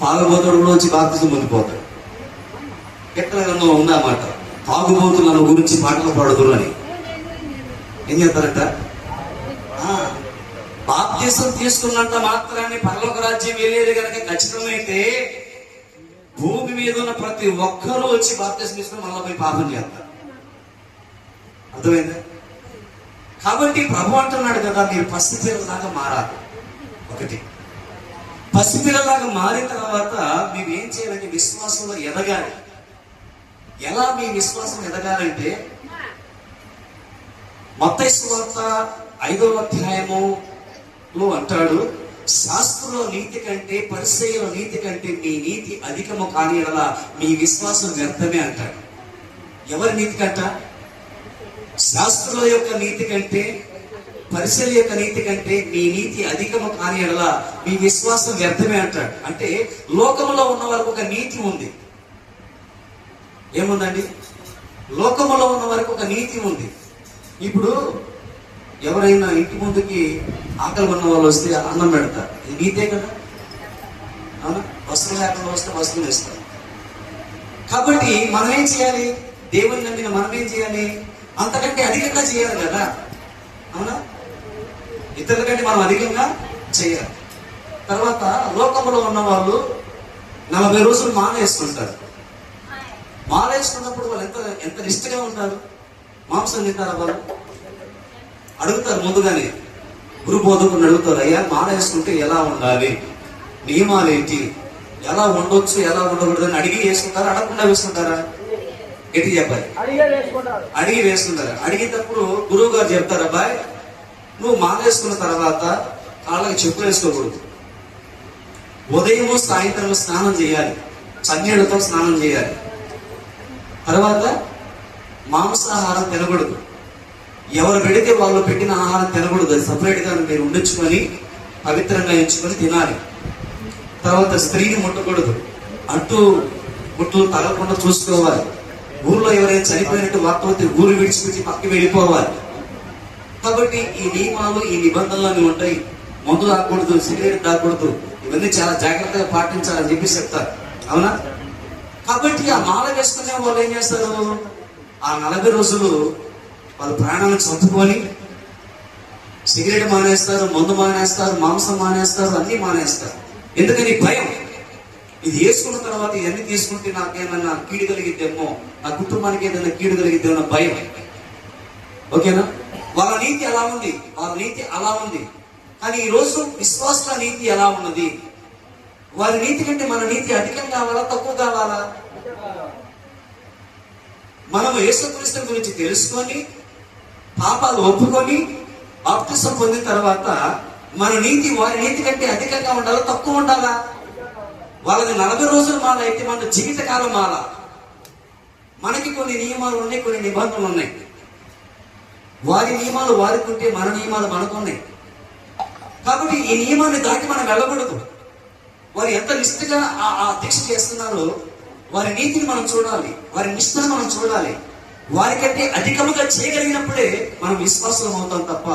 తాగుబోతుడులోంచి బాప్తిజం పొందిపోతాడు. ఎక్కడో ఉందన్నమాట, తాగుబోతులను గురించి పాటలు పాడుతురు అని. ఏం చేస్తారంట? బాప్తిజం తీసుకున్నంత మాత్రాన్ని పరలోక రాజ్యం వెళ్ళేది కనుక ఖచ్చితమైతే భూమి మీద ఉన్న ప్రతి ఒక్కరూ వచ్చి బాప్తిజం తీసుకుని మళ్ళీ పోయి పాపం చేస్తారు. అర్థమైందా? కాబట్టి ప్రభు అంటున్నాడు కదా, మీరు పసిపిల్లలాగా మారాలి. ఒకటి, పసిపిల్లలాగా మారిన తర్వాత మీరు ఏం చేయాలంటే విశ్వాసంలో ఎదగాలి. ఎలా మీ విశ్వాసం ఎదగాలంటే, మత్తయి సువార్త 5వ అధ్యాయములో అంటాడు, శాస్త్రుల నీతి కంటే పరిసయ్యుల నీతి కంటే మీ నీతి అధికము కాని యెడల మీ విశ్వాసం వ్యర్థమే అంటాడు. ఎవరి నీతి కంట? శాస్త్రుల యొక్క నీతి కంటే పరిసయ్యుల యొక్క నీతి కంటే మీ నీతి అధికము కాని యెడల మీ విశ్వాసం వ్యర్థమే అంటాడు. అంటే లోకములో ఉన్న వారికి ఒక నీతి ఉంది. ఏముందండి? లోకములో ఉన్న వారికి ఒక నీతి ఉంది. ఇప్పుడు ఎవరైనా ఇంటి ముందుకి ఆకలి ఉన్న వాళ్ళు వస్తే అన్నం పెడతారు, ఇది నీతే కదా. అవునా? వస్త్రం లేకుండా వస్తే వస్త్రం ఇస్తారు. కాబట్టి మనం ఏం చేయాలి? దేవుని నమ్మిన మనం ఏం చేయాలి? అంతకంటే అధికంగా చేయాలి కదా. అవునా? ఇతరుల కంటే మనం అధికంగా చేయాలి. తర్వాత లోకంలో ఉన్న వాళ్ళు 40 రోజులు మానేసుకుంటారు. మానేసుకున్నప్పుడు వాళ్ళు ఎంత నిష్ఠగా ఉంటారు. మాంసం తింటారా వాళ్ళు? అడుగుతారు ముందుగానే, గురు బోధకుని అడుగుతారు, అయ్యా మానేసుకుంటే ఎలా ఉండాలి, నియమాలు ఏంటి, ఎలా ఉండొచ్చు ఎలా ఉండకూడదు అని అడిగి వేసుకుంటారా, అడగకుండా వేసుకుంటారా? ఎట్టి చెప్పాలి? అడిగి వేసుకుంటారా? అడిగేటప్పుడు గురువు గారు చెప్తారు, అబ్బాయి నువ్వు మానేసుకున్న తర్వాత కాళ్ళకి చెప్పులు వేసుకోకూడదు, ఉదయము సాయంత్రం స్నానం చేయాలి, చన్నీళ్లతో స్నానం చేయాలి, తర్వాత మాంసాహారం తినకూడదు, ఎవరు పెడితే వాళ్ళు పెట్టిన ఆహారం తినకూడదు, అది సపరేట్ గా మీరు ఉండించుకొని పవిత్రంగా ఎంచుకొని తినాలి. తర్వాత స్త్రీని ముట్టకూడదు, అంటూ ముట్టలు తగలకుండా చూసుకోవాలి. ఊర్లో ఎవరైనా చనిపోయినట్టు వార్త ఊరు విడిచిపెట్టి పక్కకి వెళ్ళిపోవాలి. కాబట్టి ఈ నియమాలు ఈ నిబంధనలు అన్ని ఉంటాయి. మందు తాగకూడదు, సిగరెట్ తాగకూడదు, ఇవన్నీ చాలా జాగ్రత్తగా పాటించాలని చెప్పి చెప్తారు. అవునా? కాబట్టి ఆ మాల వేసుకునే వాళ్ళు ఏం చేస్తారు? ఆ 40 రోజులు వాళ్ళు ప్రాణాలను చంపుకొని సిగరెట్ మానేస్తారు, మందు మానేస్తారు, మాంసం మానేస్తారు, అన్ని మానేస్తారు. ఎందుకని? భయం. ఇది వేసుకున్న తర్వాత ఇవన్నీ తీసుకుంటే నాకేమన్నా కీడు కలిగిద్దేమో, నా కుటుంబానికి ఏదైనా కీడు కలిగిద్దేమో నా భయం. ఓకేనా? వాళ్ళ నీతి ఎలా ఉంది, వాళ్ళ నీతి అలా ఉంది. కానీ ఈ రోజు విశ్వాసుల నీతి ఎలా ఉన్నది? వారి నీతి కంటే మన నీతి అధికం కావాలా తక్కువ కావాలా? మనం యేసుక్రీస్తు గురించి తెలుసుకొని పాపాలు ఒప్పుకొని బాప్తిసం పొందిన తర్వాత మన నీతి వారి నీతి కంటే అధికంగా ఉండాలా తక్కువ ఉండాలా? వాళ్ళది 40 రోజుల మాల అయితే మన జీవితకాలం మాల. మనకి కొన్ని నియమాలు ఉన్నాయి, కొన్ని నిబంధనలు ఉన్నాయి. వారి నియమాలు వారికి ఉంటే మన నియమాలు మనకున్నాయి. కాబట్టి ఈ నియమాన్ని దాటి మనం వెళ్ళకూడదు. వారు ఎంత నిష్ఠగా ఆ దీక్ష చేస్తున్నారో వారి నీతిని మనం చూడాలి, వారి నిష్ఠను మనం చూడాలి. వారికంటే అధికముగా చేయగలిగినప్పుడే మనం విశ్వాసం అవుతాం తప్ప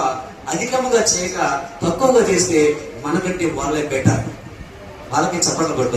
అధికముగా చేయక తక్కువగా చేస్తే మనకంటే వాళ్ళే బెటర్. వాళ్ళకి చప్పట్లు కొట్టు.